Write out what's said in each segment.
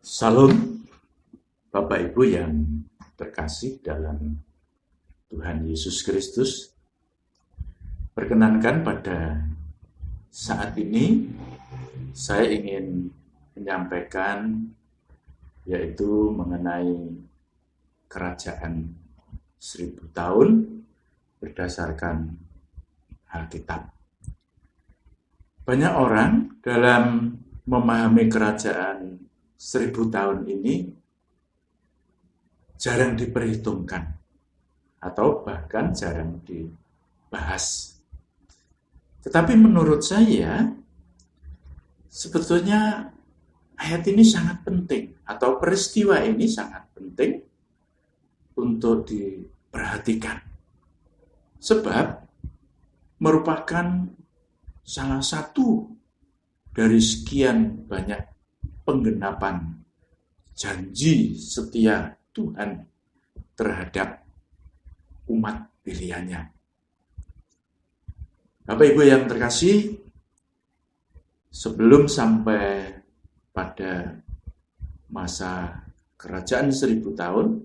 Salam Bapak Ibu yang terkasih dalam Tuhan Yesus Kristus. Perkenankan pada saat ini saya ingin menyampaikan yaitu mengenai kerajaan 1000 tahun berdasarkan Alkitab. Banyak orang dalam memahami kerajaan 1000 tahun ini jarang diperhitungkan atau bahkan jarang dibahas. Tetapi menurut saya sebetulnya ayat ini sangat penting atau peristiwa ini sangat penting untuk diperhatikan. Sebab merupakan salah satu dari sekian banyak penggenapan janji setia Tuhan terhadap umat pilihannya. Bapak Ibu yang terkasih, sebelum sampai pada masa kerajaan 1000 tahun,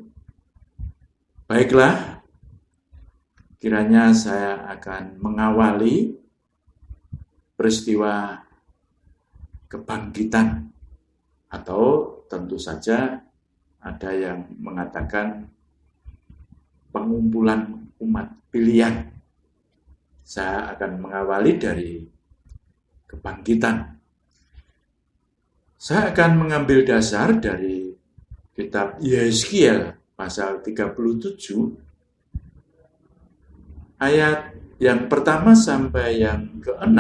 baiklah, kiranya saya akan mengawali peristiwa kebangkitan, atau tentu saja ada yang mengatakan pengumpulan umat pilihan. Saya akan mengawali dari kebangkitan. Saya akan mengambil dasar dari kitab Yeskiel pasal 37 ayat yang pertama sampai yang ke-6.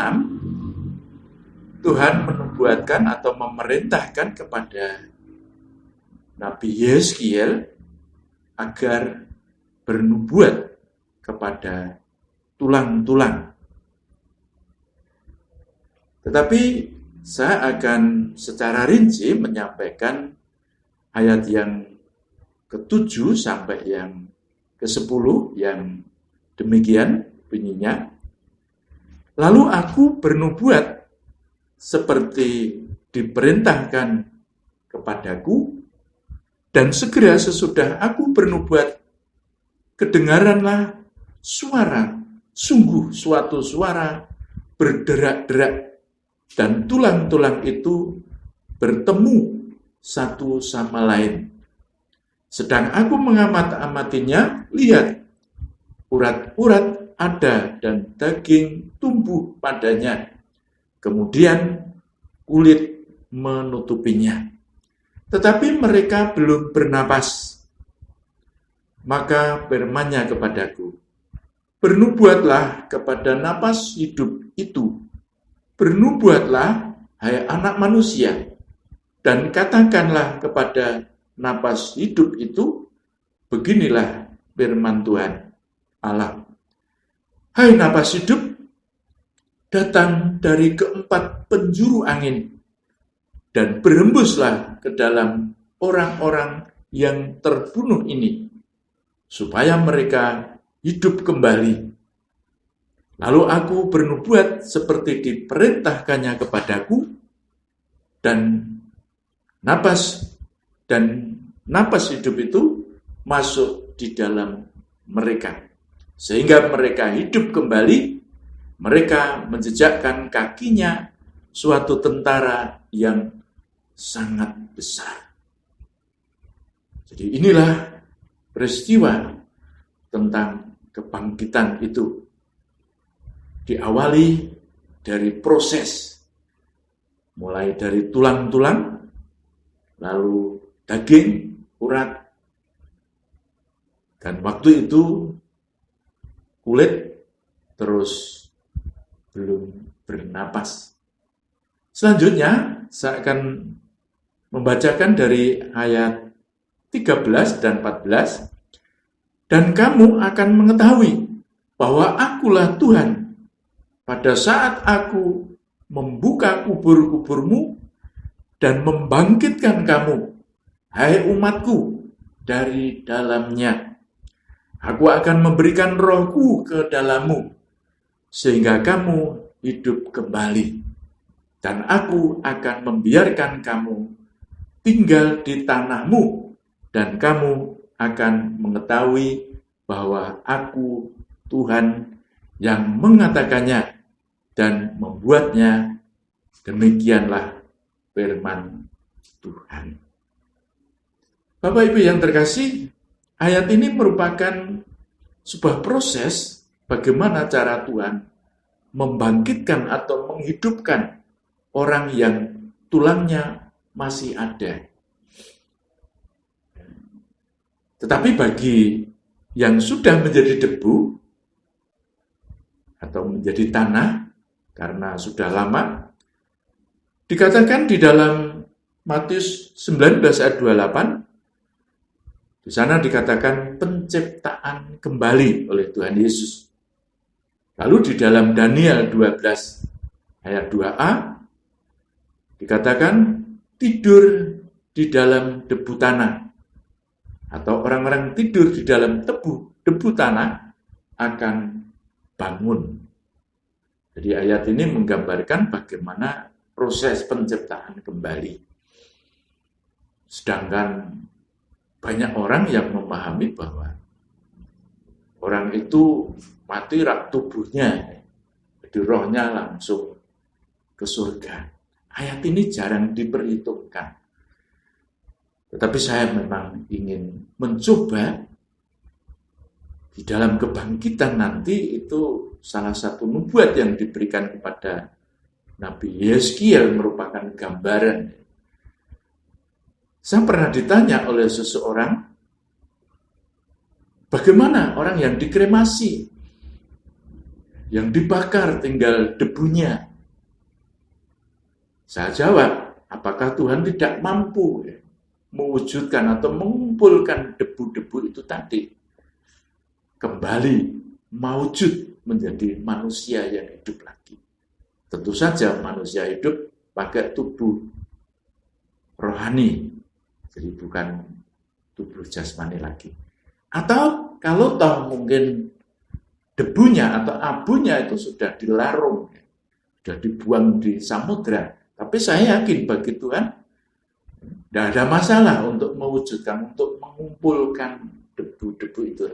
Tuhan menubuatkan atau memerintahkan kepada Nabi Yeskiel agar bernubuat kepada tulang-tulang. Tetapi saya akan secara rinci menyampaikan ayat yang ke-7 sampai yang ke-10 yang demikian bunyinya. Lalu aku bernubuat seperti diperintahkan kepadaku, dan segera sesudah aku bernubuat, kedengaranlah suara, sungguh suatu suara berderak-derak, dan tulang-tulang itu bertemu satu sama lain. Sedang aku mengamat-amatinya, lihat, urat-urat ada dan daging tumbuh padanya. Kemudian kulit menutupinya. Tetapi mereka belum bernapas. Maka firman-Nya kepadaku, bernubuatlah kepada napas hidup itu. Bernubuatlah, hai anak manusia, dan katakanlah kepada napas hidup itu, beginilah firman Tuhan Allah. Hai napas hidup, datang dari keempat penjuru angin, dan berhembuslah ke dalam orang-orang yang terbunuh ini, supaya mereka hidup kembali. Lalu aku bernubuat seperti diperintahkannya kepadaku, dan napas hidup itu masuk di dalam mereka, sehingga mereka hidup kembali. Mereka menjejakkan kakinya suatu tentara yang sangat besar. Jadi inilah peristiwa tentang kebangkitan itu. Diawali dari proses, mulai dari tulang-tulang, lalu daging, urat, dan waktu itu kulit, terus belum bernapas. Selanjutnya saya akan membacakan dari ayat 13 dan 14. Dan kamu akan mengetahui bahwa akulah Tuhan pada saat aku membuka kubur-kuburmu dan membangkitkan kamu, hai umatku, dari dalamnya. Aku akan memberikan rohku ke dalammu, sehingga kamu hidup kembali. Dan aku akan membiarkan kamu tinggal di tanahmu, dan kamu akan mengetahui bahwa aku Tuhan yang mengatakannya dan membuatnya. Demikianlah firman Tuhan. Bapak Ibu yang terkasih, ayat ini merupakan sebuah proses bagaimana cara Tuhan membangkitkan atau menghidupkan orang yang tulangnya masih ada. Tetapi bagi yang sudah menjadi debu atau menjadi tanah karena sudah lama, dikatakan di dalam Matius 19 ayat 28, di sana dikatakan penciptaan kembali oleh Tuhan Yesus. Lalu di dalam Daniel 12 ayat 2a, dikatakan tidur di dalam debu tanah, atau orang-orang tidur di dalam debu tanah akan bangun. Jadi ayat ini menggambarkan bagaimana proses penciptaan kembali. Sedangkan banyak orang yang memahami bahwa orang itu mati rak tubuhnya, jadi rohnya langsung ke surga. Ayat ini jarang diperhitungkan. Tetapi saya memang ingin mencoba di dalam kebangkitan nanti, itu salah satu nubuat yang diberikan kepada Nabi Yeskiel merupakan gambaran. Saya pernah ditanya oleh seseorang, bagaimana orang yang dikremasi, yang dibakar tinggal debunya? Saya jawab, apakah Tuhan tidak mampu mewujudkan atau mengumpulkan debu-debu itu tadi kembali mewujud menjadi manusia yang hidup lagi? Tentu saja manusia hidup pakai tubuh rohani, jadi bukan tubuh jasmani lagi. Atau kalau toh mungkin debunya atau abunya itu sudah dilarung, sudah dibuang di samudra, tapi saya yakin bagi Tuhan tidak ada masalah untuk mewujudkan, untuk mengumpulkan debu-debu itu.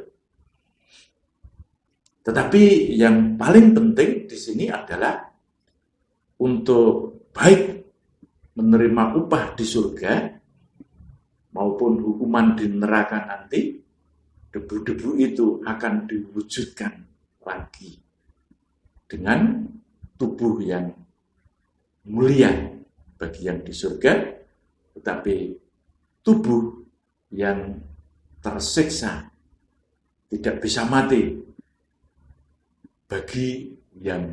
Tetapi yang paling penting di sini adalah untuk baik menerima upah di surga maupun hukuman di neraka nanti, debu-debu itu akan diwujudkan lagi dengan tubuh yang mulia bagi yang di surga, tetapi tubuh yang tersiksa, tidak bisa mati bagi yang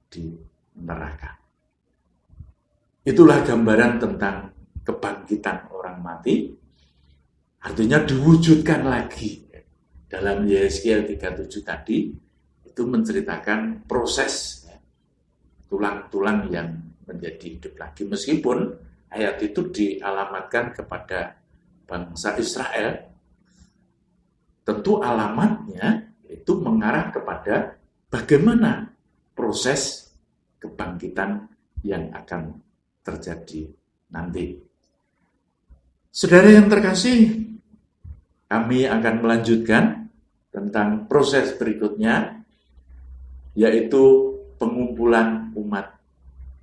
di neraka. Itulah gambaran tentang kebangkitan orang mati, artinya diwujudkan lagi. Dalam Yeskiel 37 tadi, itu menceritakan proses tulang-tulang yang menjadi hidup lagi. Meskipun ayat itu dialamatkan kepada bangsa Israel, tentu alamatnya itu mengarah kepada bagaimana proses kebangkitan yang akan terjadi nanti. Saudara yang terkasih, kami akan melanjutkan tentang proses berikutnya, yaitu pengumpulan umat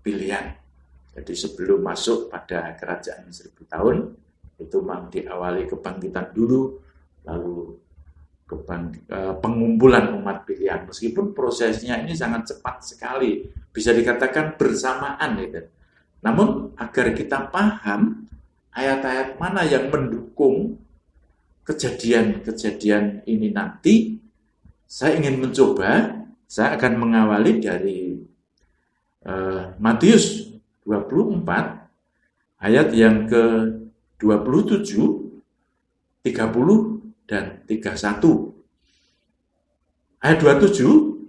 pilihan. Jadi sebelum masuk pada kerajaan 1000 tahun, itu memang diawali kebangkitan dulu, lalu pengumpulan umat pilihan. Meskipun prosesnya ini sangat cepat sekali, bisa dikatakan bersamaan gitu. Namun agar kita paham ayat-ayat mana yang mendukung kejadian-kejadian ini nanti, saya ingin mencoba, saya akan mengawali dari Matius 24 ayat yang ke-27, 30 dan 31. Ayat 27,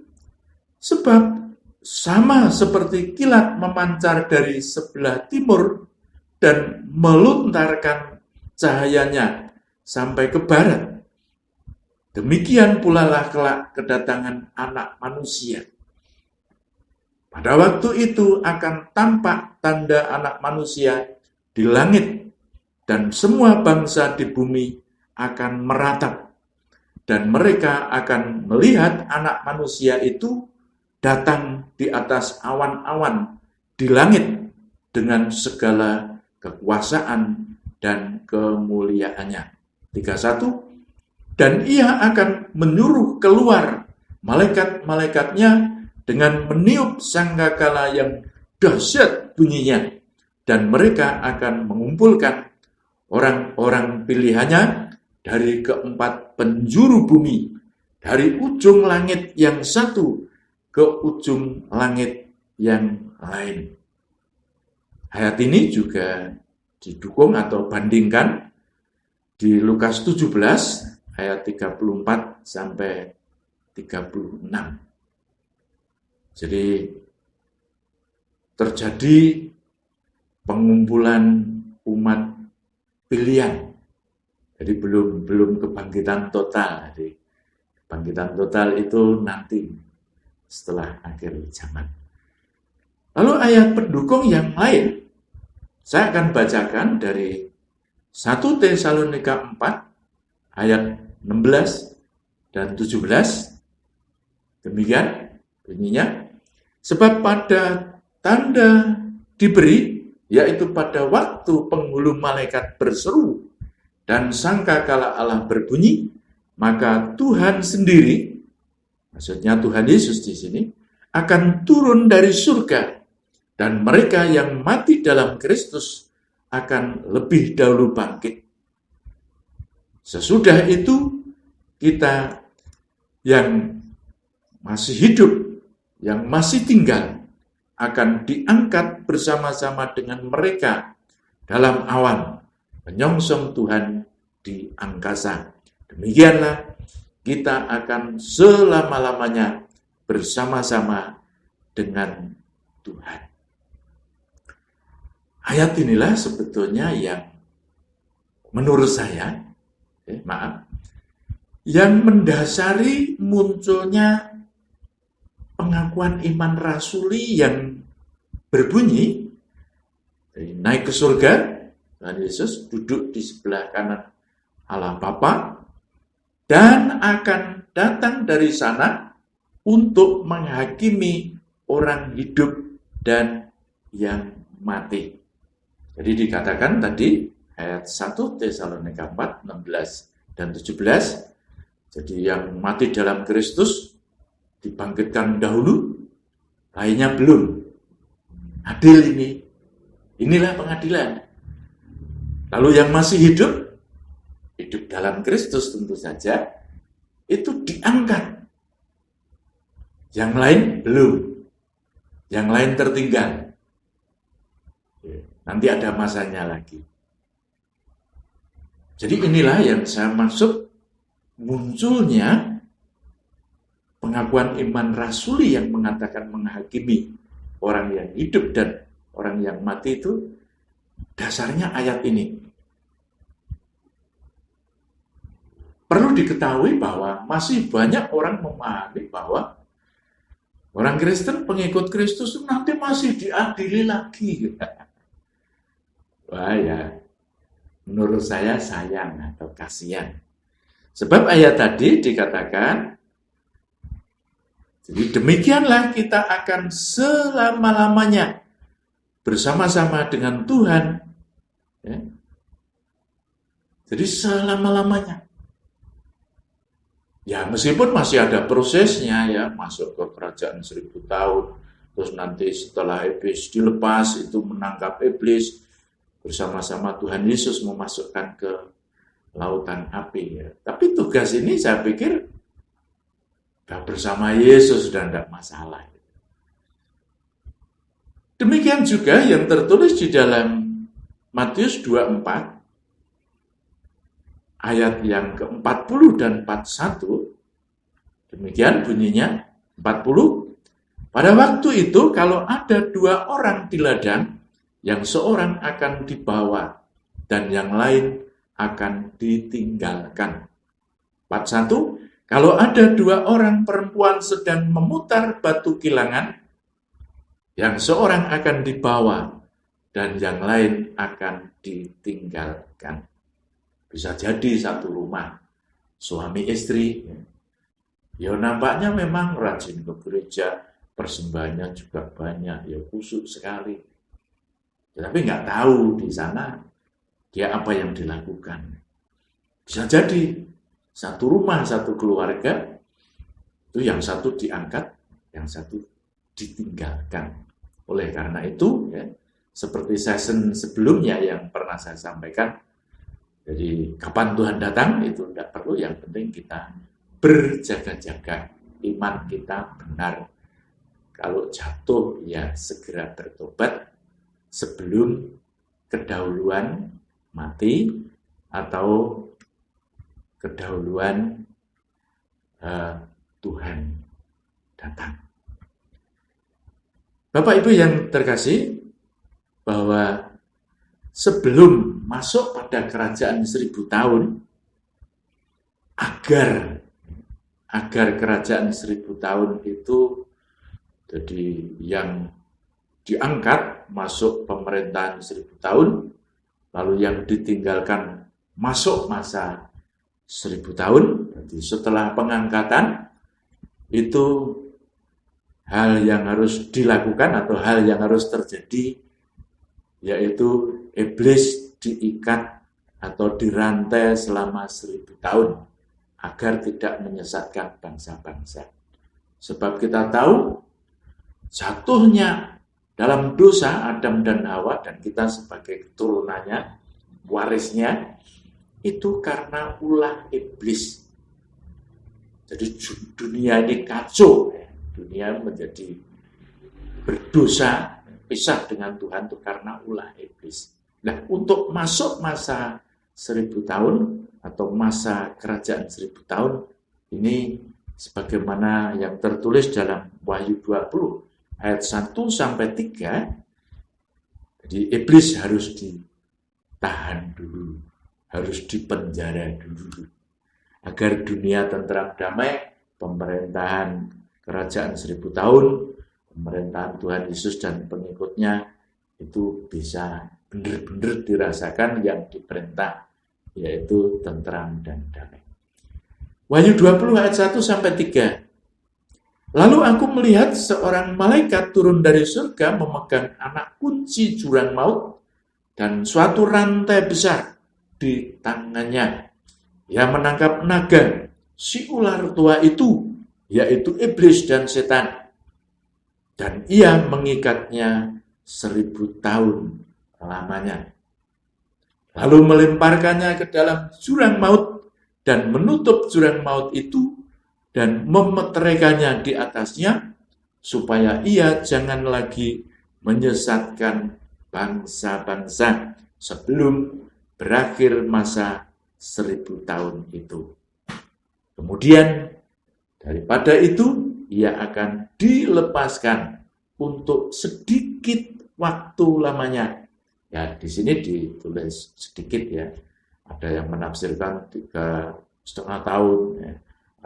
sebab sama seperti kilat memancar dari sebelah timur dan melontarkan cahayanya sampai ke barat, demikian pula lah kelak kedatangan Anak Manusia. Pada waktu itu akan tampak tanda Anak Manusia di langit, dan semua bangsa di bumi akan meratap, dan mereka akan melihat Anak Manusia itu datang di atas awan-awan di langit dengan segala kekuasaan dan kemuliaannya. 31, dan ia akan menyuruh keluar malaikat-malaikatnya dengan meniup sangkakala yang dahsyat bunyinya, dan mereka akan mengumpulkan orang-orang pilihannya dari keempat penjuru bumi, dari ujung langit yang satu ke ujung langit yang lain. Ayat ini juga didukung atau bandingkan di Lukas 17 ayat 34 sampai 36. Jadi terjadi pengumpulan umat pilihan. Jadi belum kebangkitan total. Jadi kebangkitan total itu nanti setelah akhir zaman. Lalu ayat pendukung yang lain saya akan bacakan dari 1 Tesalonika 4 ayat 16 dan 17. Demikian bunyinya, sebab pada tanda diberi, yaitu pada waktu penghulu malaikat berseru dan sangkakala Allah berbunyi, maka Tuhan sendiri, maksudnya Tuhan Yesus di sini, akan turun dari surga, dan mereka yang mati dalam Kristus akan lebih dahulu bangkit. Sesudah itu, kita yang masih hidup, yang masih tinggal, akan diangkat bersama-sama dengan mereka dalam awan, menyongsong Tuhan di angkasa. Demikianlah kita akan selama-lamanya bersama-sama dengan Tuhan. Ayat inilah sebetulnya yang menurut saya, yang mendasari munculnya pengakuan iman rasuli yang berbunyi, naik ke surga, Tuhan Yesus duduk di sebelah kanan Allah Bapa, dan akan datang dari sana untuk menghakimi orang hidup dan yang mati. Jadi dikatakan tadi ayat 1 Tesalonika 4, 16 dan 17, jadi yang mati dalam Kristus dibangkitkan dahulu, lainnya belum. Adil ini. Inilah pengadilan. Lalu yang masih hidup dalam Kristus tentu saja, itu diangkat. Yang lain belum. Yang lain tertinggal. Nanti ada masanya lagi. Jadi inilah yang saya maksud munculnya pengakuan iman rasuli yang mengatakan menghakimi orang yang hidup dan orang yang mati itu dasarnya ayat ini. Perlu diketahui bahwa masih banyak orang memahami bahwa orang Kristen pengikut Kristus itu nanti masih diadili lagi. Wah ya, menurut saya sayang atau kasihan. Sebab ayat tadi dikatakan, jadi demikianlah kita akan selama-lamanya bersama-sama dengan Tuhan. Ya. Jadi selama-lamanya. Ya meskipun masih ada prosesnya ya, masuk ke kerajaan 1000 tahun, terus nanti setelah iblis dilepas itu menangkap iblis, bersama-sama Tuhan Yesus memasukkan ke lautan api. Ya. Tapi tugas ini saya pikir bersama Yesus sudah tidak masalah. Demikian juga yang tertulis di dalam Matius 24 ayat yang ke-40 dan 41. Demikian bunyinya 40. Pada waktu itu kalau ada 2 orang di ladang, yang seorang akan dibawa dan yang lain akan ditinggalkan. 41. Kalau ada 2 orang perempuan sedang memutar batu kilangan, yang seorang akan dibawa dan yang lain akan ditinggalkan. Bisa jadi satu rumah, suami istri, ya nampaknya memang rajin ke gereja, persembahannya juga banyak, ya khusyuk sekali. Tapi nggak tahu di sana dia apa yang dilakukan. Bisa jadi satu rumah, satu keluarga, itu yang satu diangkat, yang satu ditinggalkan. Oleh karena itu, ya, seperti season sebelumnya yang pernah saya sampaikan, jadi kapan Tuhan datang itu tidak perlu, yang penting kita berjaga-jaga, iman kita benar. Kalau jatuh ya segera bertobat sebelum kedahuluan mati atau kedahuluan Tuhan datang. Bapak Ibu yang terkasih, bahwa sebelum masuk pada kerajaan 1000 tahun, agar kerajaan 1000 tahun itu jadi yang diangkat masuk pemerintahan 1000 tahun, lalu yang ditinggalkan masuk masa 1000 tahun. Jadi setelah pengangkatan itu hal yang harus dilakukan atau hal yang harus terjadi, yaitu iblis diikat atau dirantai selama 1000 tahun agar tidak menyesatkan bangsa-bangsa. Sebab kita tahu jatuhnya dalam dosa Adam dan Hawa, dan kita sebagai keturunannya, warisnya, itu karena ulah iblis. Jadi dunia ini kacau, dunia menjadi berdosa, pisah dengan Tuhan itu karena ulah iblis. Nah, untuk masuk masa 1000 tahun atau masa kerajaan 1000 tahun, ini sebagaimana yang tertulis dalam Wahyu 20 ayat 1-3, jadi iblis harus ditahan dulu, harus dipenjara dulu, agar dunia tentram damai, pemerintahan kerajaan 1000 tahun, pemerintahan Tuhan Yesus dan pengikutnya itu bisa benar-benar dirasakan yang diperintah, yaitu tentram dan damai. Wahyu 20 ayat 1-3. Lalu aku melihat seorang malaikat turun dari surga memegang anak kunci jurang maut dan suatu rantai besar di tangannya. Ia menangkap naga, si ular tua itu, yaitu iblis dan setan. Dan ia mengikatnya 1000 tahun lamanya. Lalu melemparkannya ke dalam jurang maut dan menutup jurang maut itu dan memeteraikannya di atasnya, supaya ia jangan lagi menyesatkan bangsa-bangsa sebelum berakhir masa 1000 tahun itu. Kemudian daripada itu ia akan dilepaskan untuk sedikit waktu lamanya. Ya, di sini ditulis sedikit ya. Ada yang menafsirkan 3,5 tahun, ya.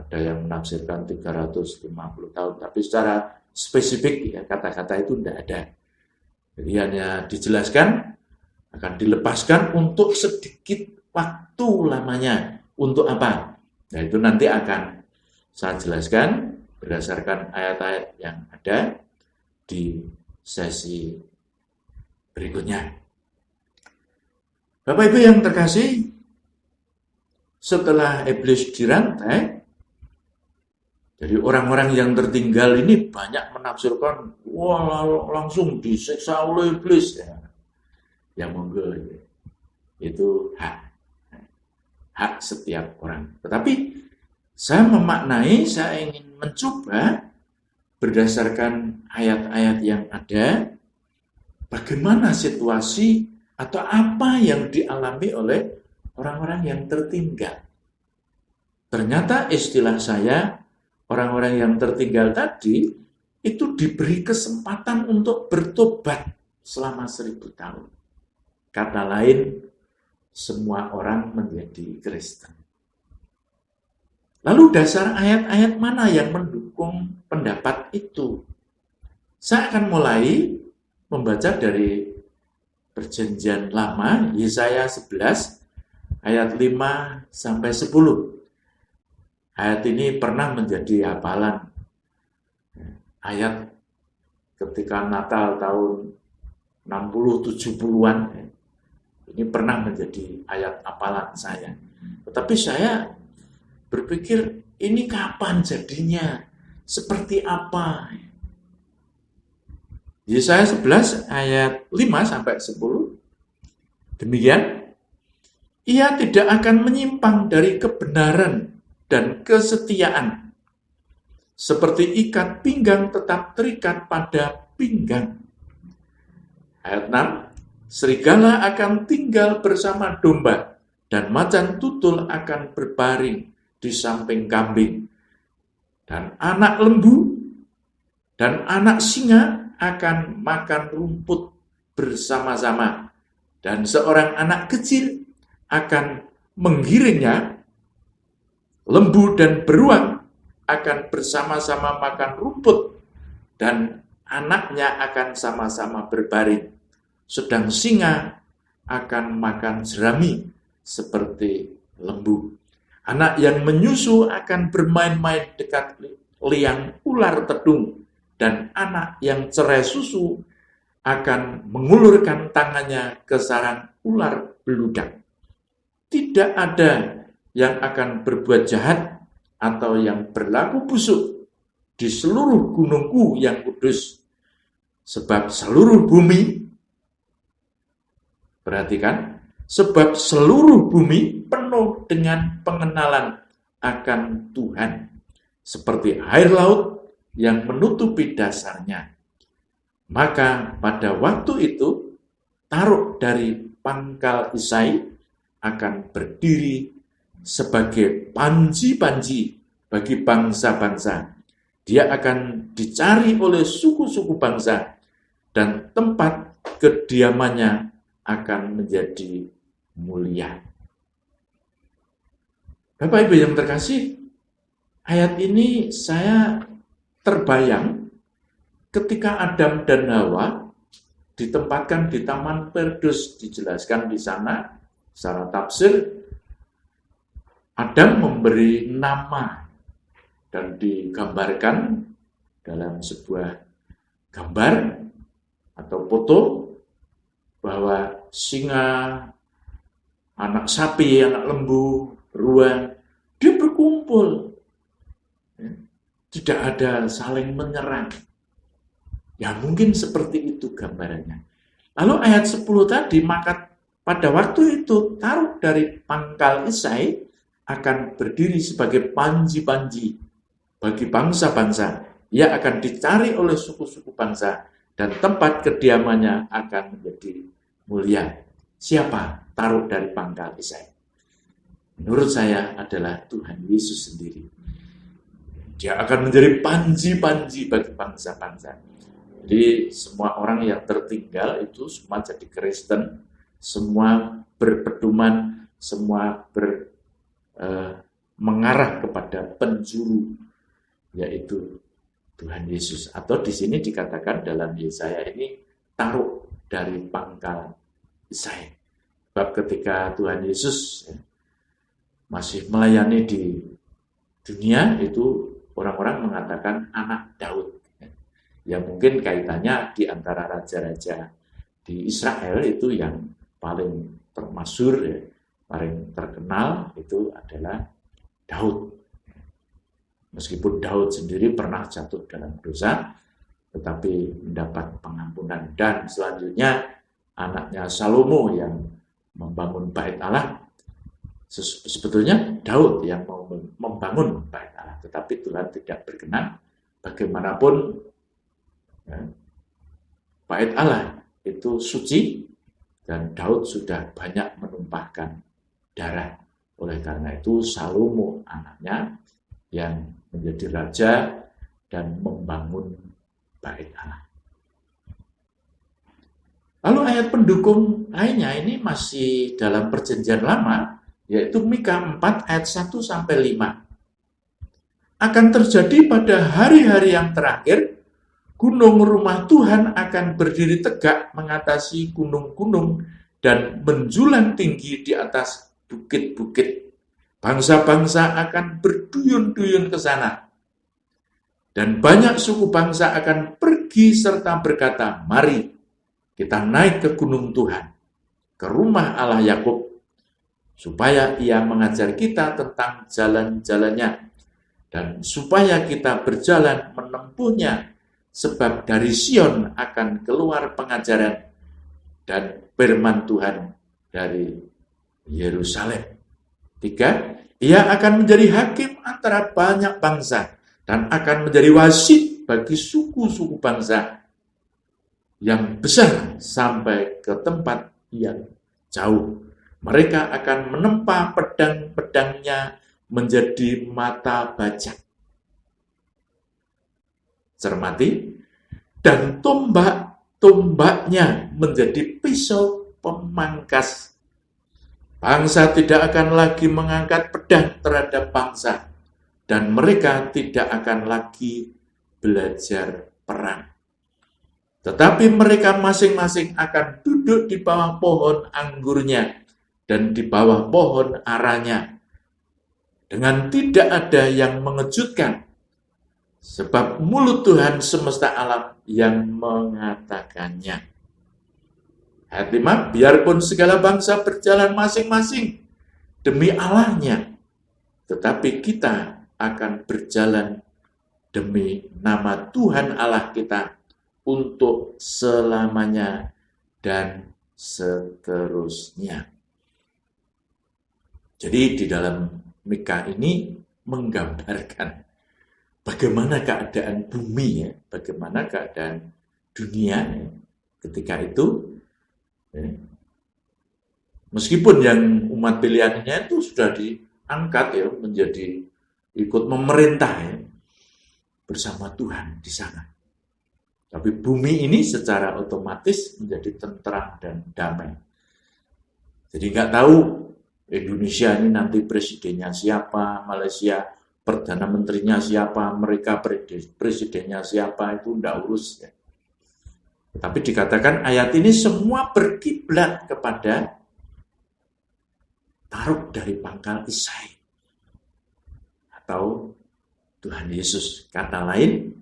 Ada yang menafsirkan 350 tahun, tapi secara spesifik ya kata-kata itu tidak ada. Jadi hanya dijelaskan akan dilepaskan untuk sedikit waktu lamanya. Untuk apa? Nah, itu nanti akan saya jelaskan berdasarkan ayat-ayat yang ada di sesi berikutnya. Bapak Ibu yang terkasih, setelah iblis dirantai, jadi orang-orang yang tertinggal ini banyak menafsirkan, wah langsung disiksa oleh iblis. Ya, yang monggo itu hak setiap orang. Tetapi saya memaknai, saya ingin mencoba berdasarkan ayat-ayat yang ada, bagaimana situasi atau apa yang dialami oleh orang-orang yang tertinggal. Ternyata istilah saya, orang-orang yang tertinggal tadi, itu diberi kesempatan untuk bertobat selama 1000 tahun. Kata lain, semua orang menjadi Kristen. Lalu dasar ayat-ayat mana yang mendukung pendapat itu? Saya akan mulai membaca dari Perjanjian Lama, Yesaya 11 ayat 5 sampai 10. Ayat ini pernah menjadi hafalan ayat ketika Natal tahun 60-70-an. Ini pernah menjadi ayat hafalan saya. Tetapi saya berpikir, ini kapan jadinya? Seperti apa? Yesaya 11 ayat 5 sampai 10. Demikian, ia tidak akan menyimpang dari kebenaran dan kesetiaan. Seperti ikat pinggang tetap terikat pada pinggang. Ayat 6, serigala akan tinggal bersama domba, dan macan tutul akan berbaring di samping kambing. Dan anak lembu dan anak singa akan makan rumput bersama-sama. Dan seorang anak kecil akan menggiringnya. Lembu dan beruang akan bersama-sama makan rumput, dan anaknya akan sama-sama berbaring. Sedang singa akan makan jerami seperti lembu. Anak yang menyusu akan bermain-main dekat liang ular tedung, dan anak yang cerai susu akan mengulurkan tangannya ke sarang ular beludak. Tidak ada yang akan berbuat jahat atau yang berlaku busuk di seluruh gunungku yang kudus. Sebab seluruh bumi, perhatikan, sebab seluruh bumi penuh dengan pengenalan akan Tuhan. Seperti air laut yang menutupi dasarnya. Maka pada waktu itu, Taruk dari pangkal Isai akan berdiri sebagai panji-panji bagi bangsa-bangsa. Dia akan dicari oleh suku-suku bangsa, dan tempat kediamannya akan menjadi mulia. Bapak Ibu yang terkasih, ayat ini saya terbayang ketika Adam dan Hawa ditempatkan di Taman Firdaus. Dijelaskan di sana secara tafsir, Adam memberi nama dan digambarkan dalam sebuah gambar atau foto bahwa singa, anak sapi, anak lembu, beruang, dia berkumpul. Tidak ada saling menyerang. Ya mungkin seperti itu gambarannya. Lalu ayat 10 tadi, maka pada waktu itu Taruk dari pangkal Isai akan berdiri sebagai panji-panji bagi bangsa-bangsa. Ia akan dicari oleh suku-suku bangsa, dan tempat kediamannya akan menjadi mulia. Siapa Taruk dari pangkal Isai? Menurut saya adalah Tuhan Yesus sendiri. Dia akan menjadi panji-panji bagi bangsa-bangsa. Jadi semua orang yang tertinggal itu semua jadi Kristen, semua berpedoman, semua mengarah kepada penjuru, yaitu Tuhan Yesus. Atau di sini dikatakan dalam Yesaya ini, Taruk dari pangkal Isai. Sebab ketika Tuhan Yesus masih melayani di dunia, itu orang-orang mengatakan anak Daud. Ya mungkin kaitannya di antara raja-raja di Israel itu yang paling termasyhur, ya, paling terkenal itu adalah Daud. Meskipun Daud sendiri pernah jatuh dalam dosa, tetapi mendapat pengampunan. Dan selanjutnya anaknya Salomo yang membangun bait Allah. Sebetulnya Daud yang mau membangun bait Allah, tetapi Tuhan tidak berkenan. Bagaimanapun bait Allah itu suci, dan Daud sudah banyak menumpahkan darah. Oleh karena itu Salomo anaknya yang menjadi raja dan membangun bait Allah. Lalu ayat pendukung lainnya ini masih dalam perjanjian lama, yaitu Mika 4 ayat 1-5. Akan terjadi pada hari-hari yang terakhir, gunung rumah Tuhan akan berdiri tegak mengatasi gunung-gunung dan menjulang tinggi di atas bukit-bukit. Bangsa-bangsa akan berduyun-duyun ke sana. Dan banyak suku bangsa akan pergi serta berkata, mari kita naik ke gunung Tuhan, ke rumah Allah Yakub, supaya ia mengajar kita tentang jalan-jalannya, dan supaya kita berjalan menempuhnya, sebab dari Sion akan keluar pengajaran dan firman Tuhan dari Yerusalem. 3, ia akan menjadi hakim antara banyak bangsa dan akan menjadi wasit bagi suku-suku bangsa yang besar sampai ke tempat yang jauh. Mereka akan menempa pedang-pedangnya menjadi mata bajak. Cermati, dan tombak-tombaknya menjadi pisau pemangkas. Bangsa tidak akan lagi mengangkat pedang terhadap bangsa, dan mereka tidak akan lagi belajar perang. Tetapi mereka masing-masing akan duduk di bawah pohon anggurnya dan di bawah pohon aranya, dengan tidak ada yang mengejutkan, sebab mulut Tuhan semesta alam yang mengatakannya. Ayat 5, biarpun segala bangsa berjalan masing-masing demi Allahnya, tetapi kita akan berjalan demi nama Tuhan Allah kita untuk selamanya dan seterusnya. Jadi di dalam Mika ini menggambarkan bagaimana keadaan bumi, ya, bagaimana keadaan dunia ya, ketika itu. Meskipun yang umat pilihannya itu sudah diangkat ya menjadi ikut memerintah ya, bersama Tuhan di sana. Tapi bumi ini secara otomatis menjadi tentram dan damai. Jadi nggak tahu Indonesia ini nanti presidennya siapa, Malaysia perdana menterinya siapa, mereka presidennya siapa, itu nggak urus ya. Tapi dikatakan ayat ini semua berkiblat kepada Taruk dari pangkal Isai atau Tuhan Yesus. Kata lain,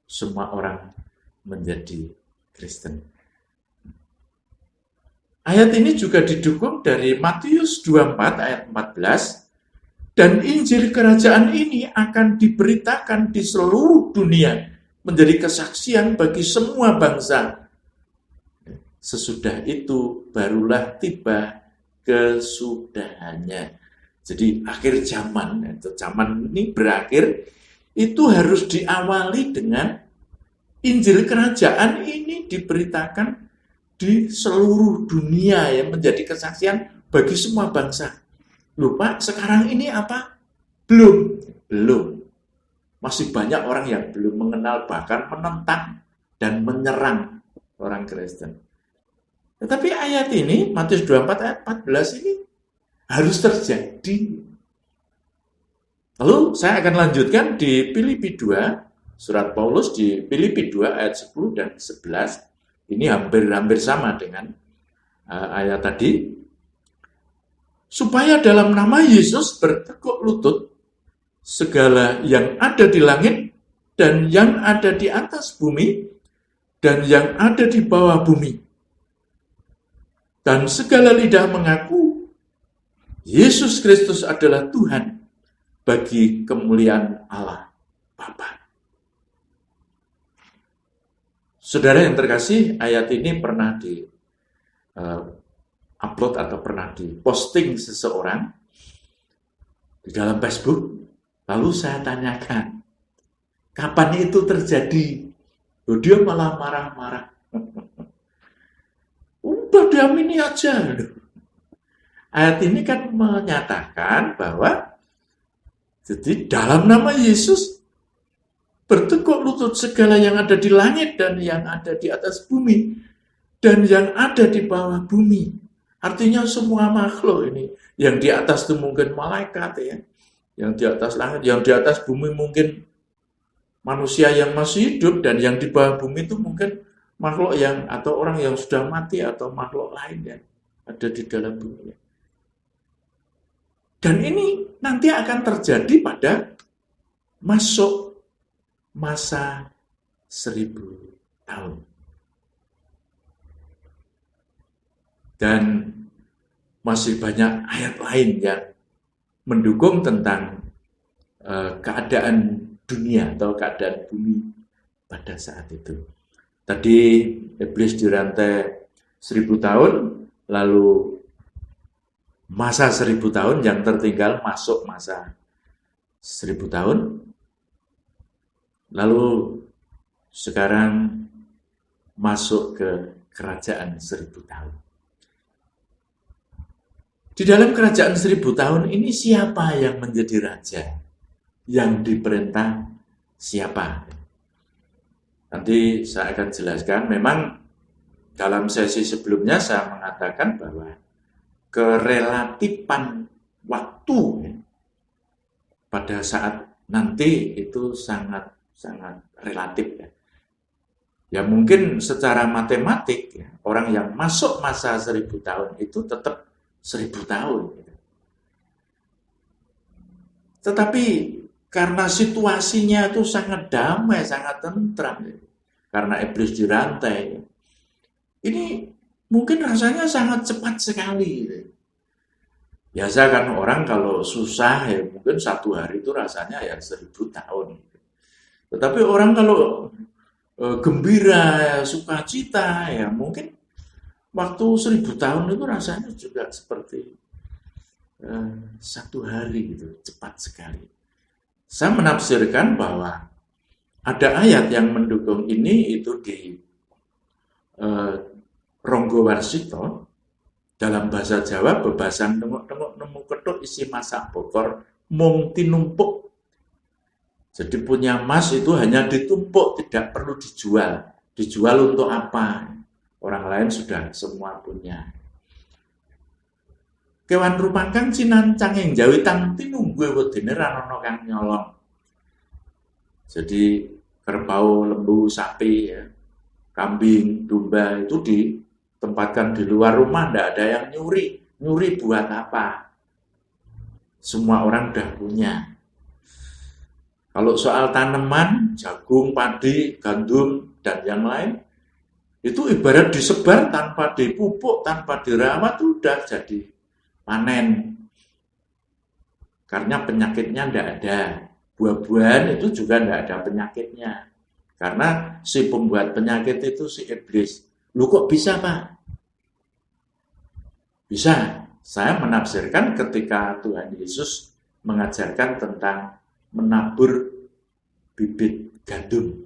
semua orang menjadi Kristen. Ayat ini juga didukung dari Matius 24 ayat 14, dan Injil kerajaan ini akan diberitakan di seluruh dunia menjadi kesaksian bagi semua bangsa. Sesudah itu barulah tiba kesudahannya. Jadi akhir zaman, zaman ini berakhir, itu harus diawali dengan Injil kerajaan ini diberitakan di seluruh dunia ya, menjadi kesaksian bagi semua bangsa. Lupa sekarang ini apa? Belum. Masih banyak orang yang belum mengenal, bahkan menentang dan menyerang orang Kristen. Tetapi ayat ini, Matius 24 ayat 14 ini harus terjadi. Lalu saya akan lanjutkan di Filipi 2, surat Paulus di Filipi 2 ayat 10 dan 11. Ini hampir sama dengan ayat tadi. Supaya dalam nama Yesus bertekuk lutut segala yang ada di langit dan yang ada di atas bumi dan yang ada di bawah bumi. Dan segala lidah mengaku Yesus Kristus adalah Tuhan bagi kemuliaan Allah Bapa. Saudara yang terkasih, ayat ini pernah di upload atau pernah diposting seseorang di dalam Facebook. Lalu saya tanyakan, kapan itu terjadi? Dia malah marah-marah. Udah diamini aja. Ayat ini kan menyatakan bahwa jadi dalam nama Yesus bertekuk lutut segala yang ada di langit dan yang ada di atas bumi dan yang ada di bawah bumi. Artinya semua makhluk ini. Yang di atas itu mungkin malaikat ya. Yang di atas langit, yang di atas bumi mungkin manusia yang masih hidup dan yang di bawah bumi itu mungkin makhluk yang atau orang yang sudah mati atau makhluk lain yang ada di dalam bumi. Dan ini nanti akan terjadi pada masuk masa 1000 tahun. Dan masih banyak ayat lain yang mendukung tentang keadaan dunia atau keadaan bumi pada saat itu. Tadi iblis dirantai 1000 tahun, lalu masa 1000 tahun yang tertinggal masuk masa 1000 tahun, lalu sekarang masuk ke kerajaan 1000 tahun. Di dalam kerajaan 1000 tahun ini siapa yang menjadi raja? Yang diperintah siapa? Nanti saya akan jelaskan. Memang dalam sesi sebelumnya saya mengatakan bahwa kerelatifan waktu pada saat nanti itu sangat relatif ya. Ya mungkin secara matematik ya, orang yang masuk masa 1000 tahun itu tetap 1000 tahun. Tetapi karena situasinya itu sangat damai, sangat tentram, karena iblis dirantai, ini mungkin rasanya sangat cepat sekali. Biasa kan orang kalau susah ya mungkin 1 hari itu rasanya ya 1000 tahun. Tetapi orang kalau gembira, sukacita ya mungkin waktu 1000 tahun itu rasanya juga seperti 1 hari gitu, cepat sekali. Saya menafsirkan bahwa ada ayat yang mendukung ini itu di Ronggo Warsito. Dalam bahasa Jawa, bebasan tengok-tengok nemu ketuk isi masak bokor mung tinumpuk. Jadi punya emas itu hanya ditumpuk, tidak perlu dijual. Dijual untuk apa? Orang lain sudah semua punya. Kewan rupangkang cinancang yang jawitan tinunggu wedine ra ono kang nyolong. Jadi kerbau, lembu, sapi, ya, kambing, domba itu ditempatkan di luar rumah, tidak ada yang nyuri. Nyuri buat apa? Semua orang sudah punya. Kalau soal tanaman, jagung, padi, gandum, dan yang lain, itu ibarat disebar tanpa dipupuk, tanpa dirawat, sudah jadi panen. Karena penyakitnya tidak ada. Buah-buahan itu juga tidak ada penyakitnya. Karena si pembuat penyakit itu si iblis. Lu kok bisa, Pak? Bisa. Saya menafsirkan ketika Tuhan Yesus mengajarkan tentang menabur bibit gandum.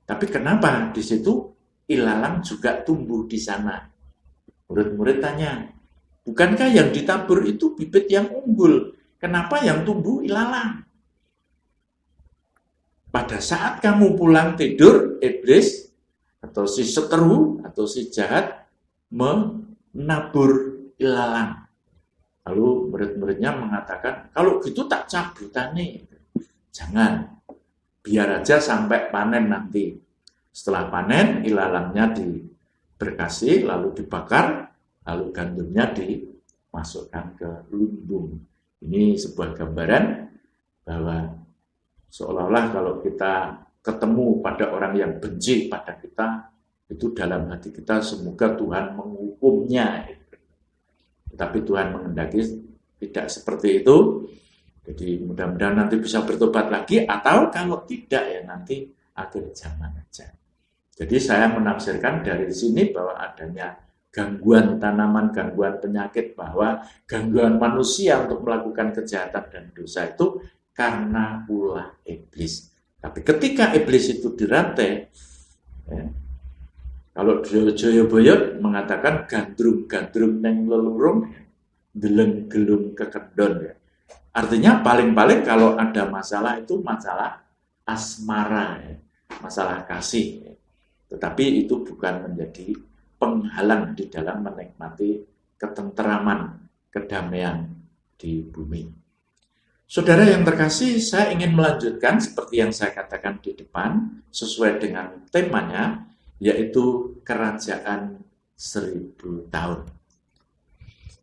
Tapi kenapa di situ ilalang juga tumbuh di sana? Murid-murid tanya, bukankah yang ditabur itu bibit yang unggul? Kenapa yang tumbuh ilalang? Pada saat kamu pulang tidur, iblis atau si seteru atau si jahat menabur ilalang. Lalu murid-muridnya mengatakan, kalau gitu tak cabutan nih. Jangan, biar aja sampai panen nanti. Setelah panen, ilalangnya diberkasi, lalu dibakar, lalu gandumnya dimasukkan ke lumbung. Ini sebuah gambaran bahwa seolah-olah kalau kita ketemu pada orang yang benci pada kita, itu dalam hati kita semoga Tuhan menghukumnya. Tapi Tuhan menghendaki tidak seperti itu. Jadi mudah-mudahan nanti bisa bertobat lagi, atau kalau tidak ya nanti akhir zaman aja. Jadi saya menafsirkan dari sini bahwa adanya gangguan tanaman, gangguan penyakit, bahwa gangguan manusia untuk melakukan kejahatan dan dosa itu karena ulah iblis. Tapi ketika iblis itu dirantai, ya, kalau Joyoboyo mengatakan gandrung-gandrung neng lelurung, deleng gelung kekedon. Ya. Artinya paling-paling kalau ada masalah itu masalah asmara, ya, masalah kasih. Ya. Tetapi itu bukan menjadi penghalang di dalam menikmati ketenteraman, kedamaian di bumi. Saudara yang terkasih, saya ingin melanjutkan seperti yang saya katakan di depan, sesuai dengan temanya, yaitu kerajaan 1000 tahun.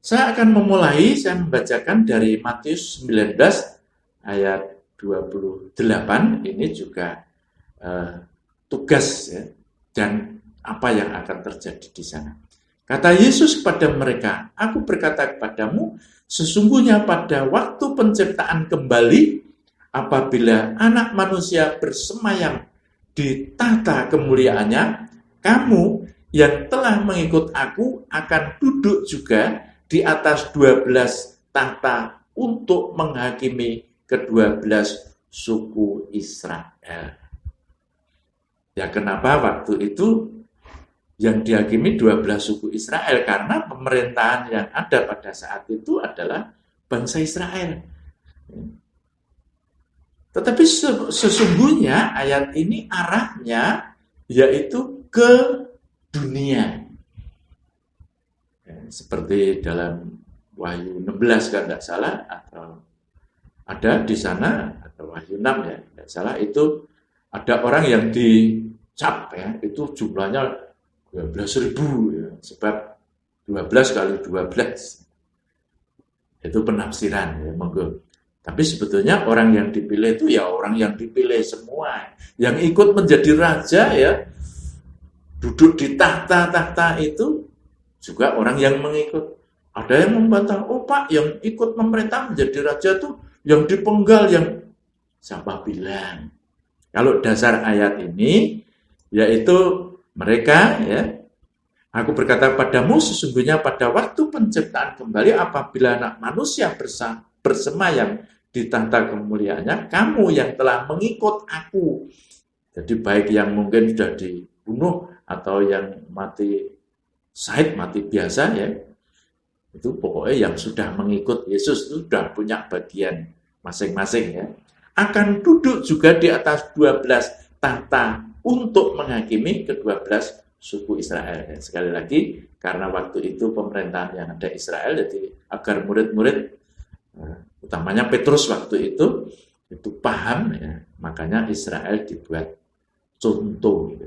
Saya akan memulai, saya membacakan dari Matius 19 ayat 28, ini juga tugas ya, dan apa yang akan terjadi di sana. Kata Yesus kepada mereka, "Aku berkata kepadamu, sesungguhnya pada waktu penciptaan kembali, apabila Anak Manusia bersemayam di tahta kemuliaannya, kamu yang telah mengikut aku akan duduk juga di atas 12 tahta untuk menghakimi ke-12 suku Israel." Ya, kenapa waktu itu yang dihakimi 12 suku Israel? Karena pemerintahan yang ada pada saat itu adalah bangsa Israel. Tetapi sesungguhnya ayat ini arahnya yaitu ke dunia. Seperti dalam Wahyu 16 kalau tidak salah, atau ada di sana, atau Wahyu 6 ya, tidak salah, itu ada orang yang dicap ya, itu jumlahnya 12.000 ya, sebab 12 kali 12 itu penafsiran ya, monggo. Tapi sebetulnya orang yang dipilih itu ya orang yang dipilih semua, yang ikut menjadi raja ya, duduk di tahta-tahta itu juga orang yang mengikut. Ada yang membantah, "Oh Pak, yang ikut memerintah menjadi raja tuh yang dipenggal, yang..." Siapa bilang? Kalau dasar ayat ini, yaitu mereka ya, "Aku berkata padamu, sesungguhnya pada waktu penciptaan kembali, apabila Anak Manusia bersemayam di tahta kemuliaannya, kamu yang telah mengikut aku." Jadi baik yang mungkin sudah dibunuh atau yang mati syahid, mati biasa ya, itu pokoknya yang sudah mengikut Yesus itu sudah punya bagian masing-masing ya, akan duduk juga di atas 12 tahta untuk menghakimi ke-12 suku Israel. Dan sekali lagi, karena waktu itu pemerintahan yang ada Israel, jadi agar murid-murid, utamanya Petrus waktu itu paham ya, makanya Israel dibuat contoh.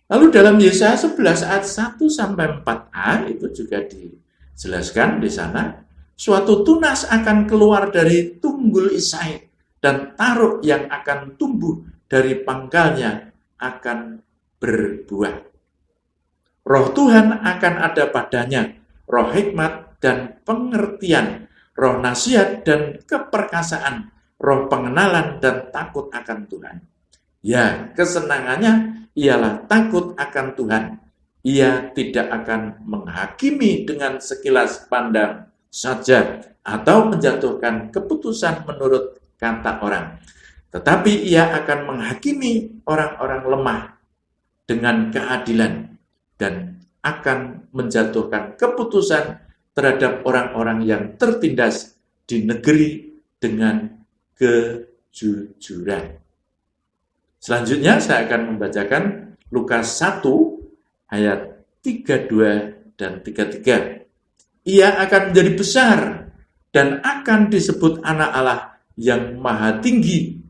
Lalu dalam Yesaya 11 ayat 1-4a itu juga dijelaskan di sana, "Suatu tunas akan keluar dari tunggul Isai, dan taruk yang akan tumbuh dari pangkalnya akan berbuah. Roh Tuhan akan ada padanya, roh hikmat dan pengertian, roh nasihat dan keperkasaan, roh pengenalan dan takut akan Tuhan. Ya, kesenangannya ialah takut akan Tuhan. Ia tidak akan menghakimi dengan sekilas pandang saja atau menjatuhkan keputusan menurut kata orang, tetapi ia akan menghakimi orang-orang lemah dengan keadilan dan akan menjatuhkan keputusan terhadap orang-orang yang tertindas di negeri dengan kejujuran." Selanjutnya saya akan membacakan Lukas 1 ayat 32 dan 33. "Ia akan menjadi besar dan akan disebut Anak Allah yang Maha Tinggi,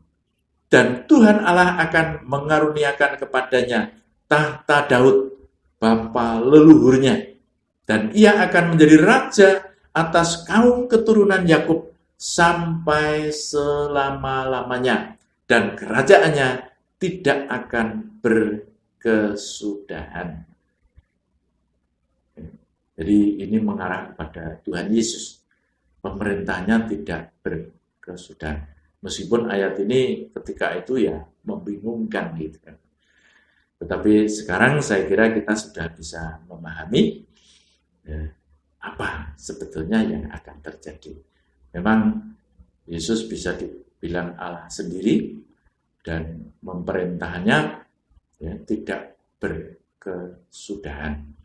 dan Tuhan Allah akan mengaruniakan kepadanya tahta Daud bapa leluhurnya, dan ia akan menjadi raja atas kaum keturunan Yakub sampai selama-lamanya, dan kerajaannya tidak akan berkesudahan." Jadi ini mengarah kepada Tuhan Yesus. Pemerintahnya tidak berkesudahan. Meskipun ayat ini ketika itu ya membingungkan gitu kan. Tetapi sekarang saya kira kita sudah bisa memahami ya, apa sebetulnya yang akan terjadi. Memang Yesus bisa dibilang Allah sendiri, dan pemerintahannya ya, tidak berkesudahan.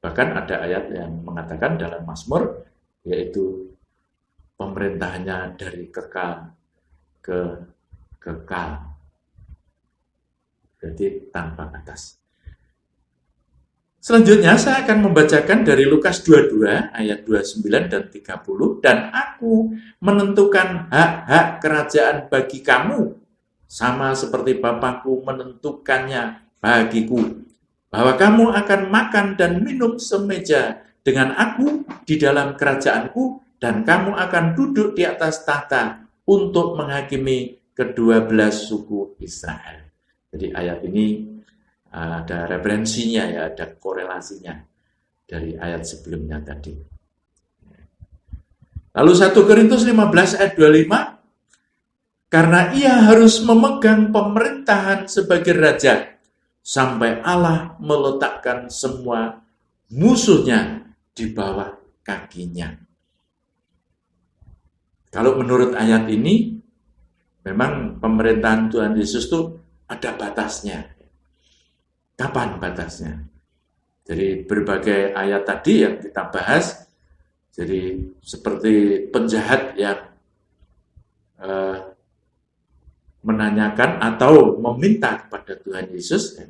Bahkan ada ayat yang mengatakan dalam Mazmur, yaitu pemerintahannya dari kekal ke kekal, berarti tanpa batas. Selanjutnya saya akan membacakan dari Lukas 22 ayat 29 dan 30. Dan aku menentukan hak-hak kerajaan bagi kamu, sama seperti Bapakku menentukannya bagiku, bahwa kamu akan makan dan minum semeja dengan aku di dalam kerajaanku, dan kamu akan duduk di atas tahta untuk menghakimi kedua belas suku Israel. Jadi ayat ini ada referensinya ya, ada korelasinya dari ayat sebelumnya tadi. Lalu 1 Korintus 15 ayat 25, karena ia harus memegang pemerintahan sebagai raja sampai Allah meletakkan semua musuhnya di bawah kakinya. Kalau menurut ayat ini, memang pemerintahan Tuhan Yesus itu ada batasnya. Kapan batasnya? Jadi berbagai ayat tadi yang kita bahas, jadi seperti penjahat yang menanyakan atau meminta kepada Tuhan Yesus,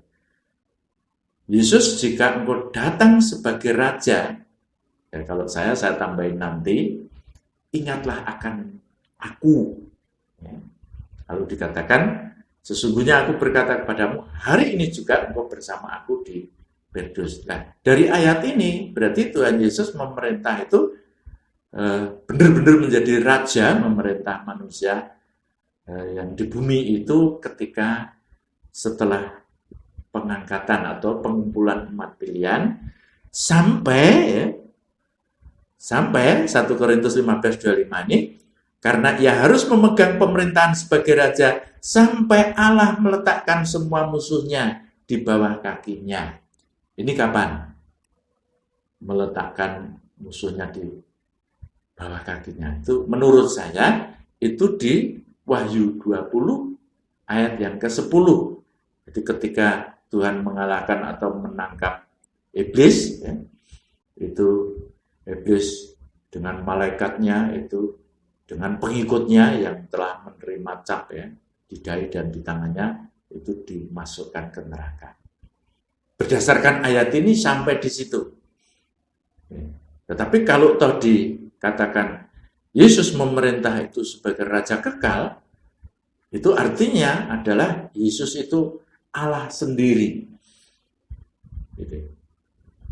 Yesus, jika engkau datang sebagai raja, dan kalau saya tambahin nanti, ingatlah akan aku. Lalu dikatakan, sesungguhnya aku berkata kepadamu, hari ini juga engkau bersama aku di Firdus. Nah, dari ayat ini, berarti Tuhan Yesus memerintah itu benar-benar menjadi raja, memerintah manusia yang di bumi itu ketika setelah pengangkatan atau pengumpulan umat pilihan, sampai 1 Korintus 15:25 ini, karena ia harus memegang pemerintahan sebagai raja sampai Allah meletakkan semua musuhnya di bawah kakinya. Ini kapan? Meletakkan musuhnya di bawah kakinya. Itu menurut saya itu di Wahyu 20 ayat yang ke-10. Jadi ketika Tuhan mengalahkan atau menangkap iblis, ya, itu iblis dengan malaikatnya itu, dengan pengikutnya yang telah menerima cap ya, di dahi dan di tangannya, itu dimasukkan ke neraka. Berdasarkan ayat ini sampai di situ. Tetapi kalau toh dikatakan Yesus memerintah itu sebagai raja kekal, itu artinya adalah Yesus itu Allah sendiri.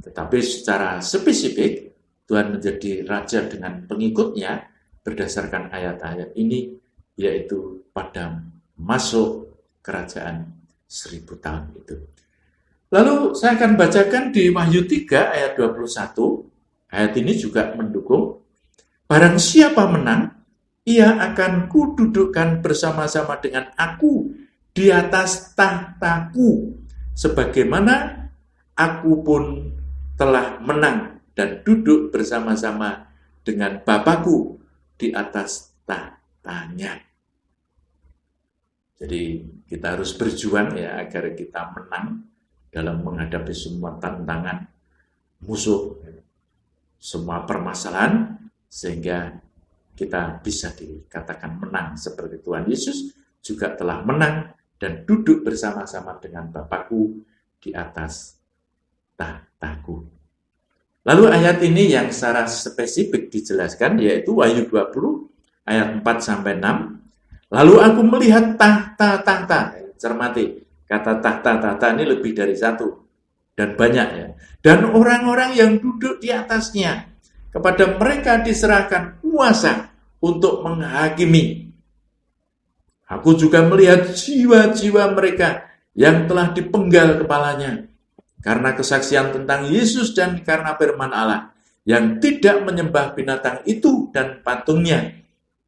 Tetapi secara spesifik Tuhan menjadi raja dengan pengikutnya berdasarkan ayat-ayat ini, yaitu pada masuk kerajaan 1000 tahun itu. Lalu saya akan bacakan di Wahyu 3 ayat 21. Ayat ini juga mendukung. Barang siapa menang, ia akan kududukkan bersama-sama dengan aku di atas tahtaku, sebagaimana aku pun telah menang dan duduk bersama-sama dengan Bapakku di atas tahtanya. Jadi kita harus berjuang ya agar kita menang dalam menghadapi semua tantangan musuh, semua permasalahan, sehingga kita bisa dikatakan menang seperti Tuhan Yesus juga telah menang dan duduk bersama-sama dengan Bapakku di atas tahtaku. Lalu ayat ini yang secara spesifik dijelaskan, yaitu Wahyu 20 ayat 4-6. Lalu aku melihat tahta-tahta, cermati, kata tahta-tahta ini lebih dari satu dan banyak ya. Dan orang-orang yang duduk di atasnya, kepada mereka diserahkan kuasa untuk menghakimi. Aku juga melihat jiwa-jiwa mereka yang telah dipenggal kepalanya karena kesaksian tentang Yesus dan karena firman Allah, yang tidak menyembah binatang itu dan patungnya,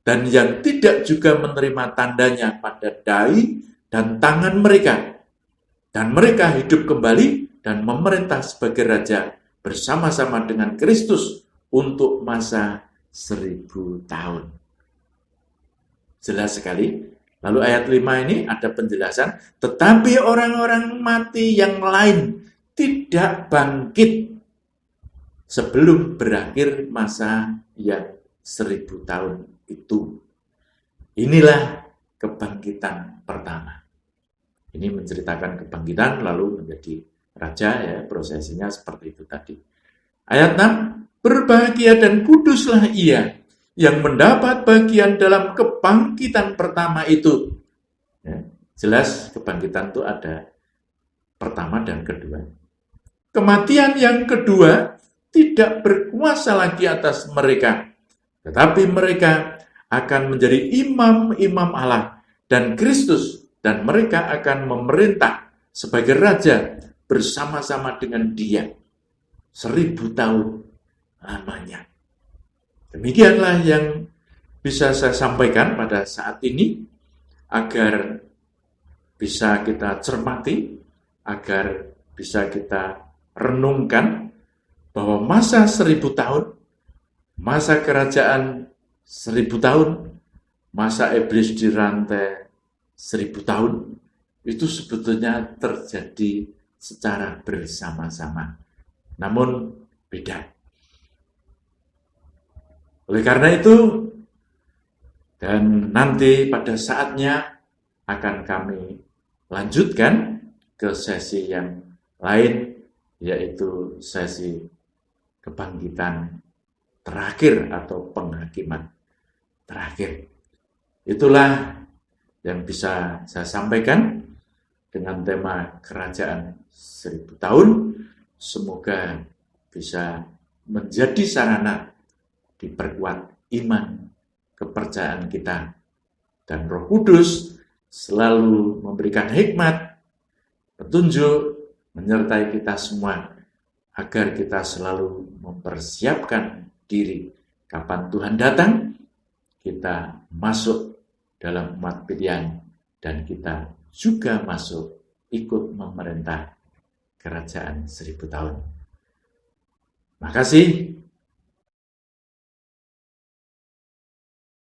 dan yang tidak juga menerima tandanya pada dahi dan tangan mereka. Dan mereka hidup kembali dan memerintah sebagai raja bersama-sama dengan Kristus untuk masa 1000 tahun. Jelas sekali. Lalu ayat 5 ini ada penjelasan, tetapi orang-orang mati yang lain tidak bangkit sebelum berakhir masa yang 1000 tahun itu. Inilah kebangkitan pertama. Ini menceritakan kebangkitan lalu menjadi raja ya, prosesinya seperti itu tadi. Ayat 6, berbahagia dan kuduslah ia yang mendapat bagian dalam kebangkitan pertama itu. Ya, jelas kebangkitan itu ada pertama dan kedua. Kematian yang kedua tidak berkuasa lagi atas mereka, tetapi mereka akan menjadi imam-imam Allah dan Kristus, dan mereka akan memerintah sebagai raja bersama-sama dengan Dia 1000 tahun lamanya. Demikianlah yang bisa saya sampaikan pada saat ini, agar bisa kita cermati, agar bisa kita renungkan bahwa masa 1000 tahun, masa kerajaan 1000 tahun, masa iblis dirantai 1000 tahun, itu sebetulnya terjadi secara bersama-sama. Namun beda. Oleh karena itu, dan nanti pada saatnya akan kami lanjutkan ke sesi yang lain, yaitu sesi kebangkitan terakhir atau penghakiman terakhir. Itulah yang bisa saya sampaikan dengan tema kerajaan 1000 tahun. Semoga bisa menjadi sarana diperkuat iman, kepercayaan kita, dan Roh Kudus selalu memberikan hikmat, petunjuk, menyertai kita semua, agar kita selalu mempersiapkan diri kapan Tuhan datang, kita masuk dalam umat pilihan, dan kita juga masuk ikut memerintah kerajaan 1000 tahun. Makasih.